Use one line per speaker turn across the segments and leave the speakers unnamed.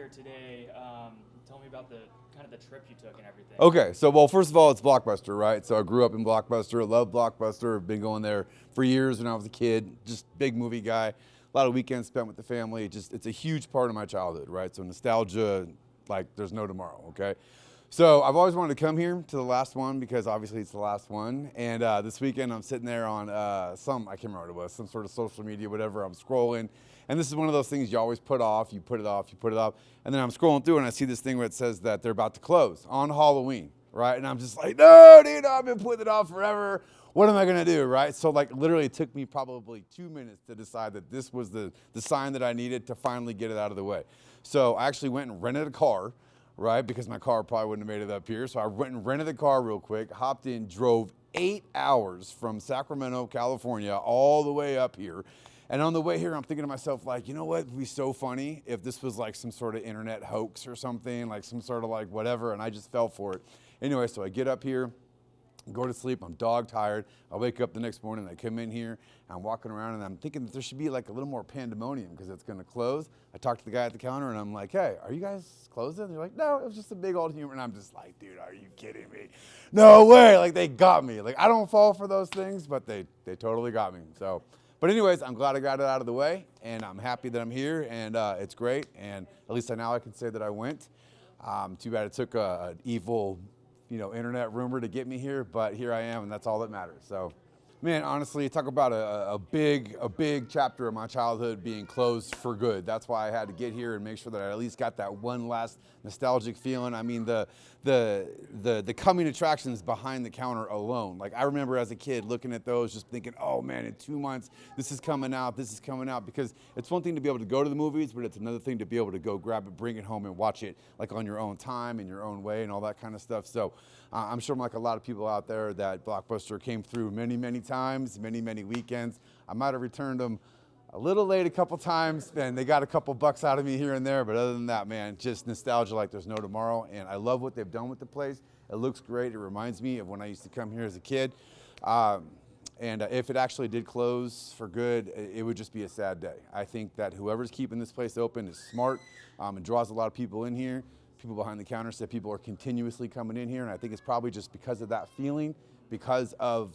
here today. Tell me about the kind of the trip you took and everything.
Okay, so well, first of all, it's Blockbuster, right? So I grew up in Blockbuster, love Blockbuster. I've been going there for years when I was a kid. Just big movie guy. A lot of weekends spent with the family. It's a huge part of my childhood, right? So nostalgia, like there's no tomorrow. Okay, so I've always wanted to come here to the last one because obviously it's the last one. And this weekend I'm sitting there on I can't remember what it was, some sort of social media, whatever. I'm scrolling. And this is one of those things you always put off, you put it off, you put it off. And then I'm scrolling through and I see this thing where it says that they're about to close on Halloween, right? And I'm just like, no, dude, I've been putting it off forever. What am I gonna do, right? So like literally it took me probably 2 minutes to decide that this was the sign that I needed to finally get it out of the way. So I actually went and rented a car, right? Because my car probably wouldn't have made it up here. So I went and rented a car real quick, hopped in, drove 8 hours from Sacramento, California, all the way up here. And on the way here, I'm thinking to myself, like, you know what would be so funny if this was like some sort of internet hoax or something, like some sort of like whatever, and I just fell for it. Anyway, so I get up here, go to sleep, I'm dog tired. I wake up the next morning, I come in here, I'm walking around and I'm thinking that there should be like a little more pandemonium because it's gonna close. I talk to the guy at the counter and I'm like, hey, are you guys closing? And they're like, no, it was just a big old humor. And I'm just like, dude, are you kidding me? No way, like they got me. Like I don't fall for those things, but they totally got me, so. But anyways, I'm glad I got it out of the way, and I'm happy that I'm here, and it's great, and at least now I can say that I went. Too bad it took an evil, internet rumor to get me here, but here I am, and that's all that matters. So, man, honestly, talk about a big chapter of my childhood being closed for good. That's why I had to get here and make sure that I at least got that one last nostalgic feeling. I mean, the coming attractions behind the counter alone. Like I remember as a kid looking at those, just thinking, oh man, in 2 months, this is coming out, because it's one thing to be able to go to the movies, but it's another thing to be able to go grab it, bring it home and watch it like on your own time, in your own way and all that kind of stuff. So I'm sure like a lot of people out there that Blockbuster came through many times, many weekends. I might have returned them a little late a couple times, and they got a couple bucks out of me here and there, but other than that, man, just nostalgia like there's no tomorrow, and I love what they've done with the place. It looks great. It reminds me of when I used to come here as a kid, and if it actually did close for good, it would just be a sad day. I think that whoever's keeping this place open is smart and draws a lot of people in here. People behind the counter said people are continuously coming in here, and I think it's probably just because of that feeling, because of,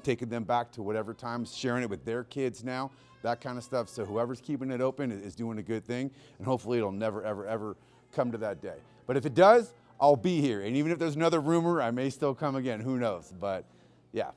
taking them back to whatever time, sharing it with their kids now, that kind of stuff. So whoever's keeping it open is doing a good thing, and hopefully it'll never, ever come to that day. But if it does, I'll be here. And even if there's another rumor, I may still come again. Who knows? But yeah.